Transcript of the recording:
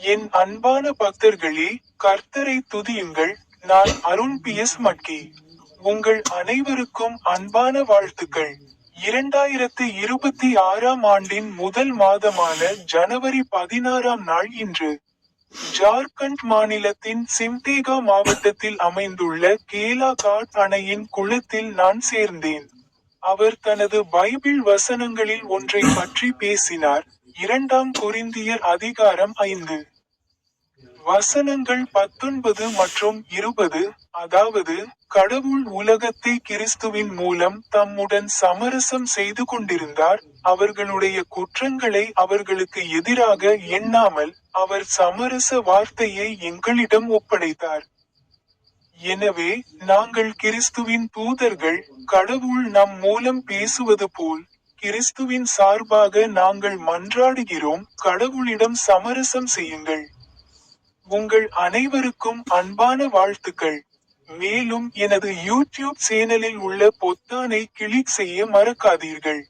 என் அன்பான பக்தர்களே, கர்த்தரை துதியுங்கள். நான் அருண் பி.எஸ். மட்கி. உங்கள் அனைவருக்கும் அன்பான வாழ்த்துக்கள். 2026ஆம் ஆண்டின் முதல் மாதமான ஜனவரி 16ஆம் நாள் இன்று. ஜார்க்கண்ட் மாநிலத்தின் சிம்தேகா மாவட்டத்தில் அமைந்துள்ள கேலாகாட் அணையின் குளத்தில் நான் சேர்ந்தேன். அவர் தனது பைபிள் வசனங்களில் ஒன்றை பற்றி பேசினார். 2 கொரிந்தியர் அதிகாரம் 5. வசனங்கள் 19 மற்றும் 20. அதாவது, கடவுள் உலகத்தை கிறிஸ்துவின் மூலம் தம்முடன் சமரசம் செய்து கொண்டிருந்தார், அவர்களுடைய குற்றங்களை அவர்களுக்கு எதிராக எண்ணாமல், அவர் சமரச வார்த்தையை எங்களிடம் ஒப்படைத்தார். எனவே, நாங்கள் கிறிஸ்துவின் தூதர்கள், கடவுள் நம் மூலம் பேசுவது போல், கிறிஸ்துவின் சார்பாக நாங்கள் மன்றாடுகிறோம், கடவுளிடம் சமரசம் செய்யுங்கள். உங்கள் அனைவருக்கும் அன்பான வாழ்த்துக்கள். மேலும் எனது யூடியூப் சேனலில் உள்ள பொத்தானை கிளிக் செய்ய மறக்காதீர்கள்.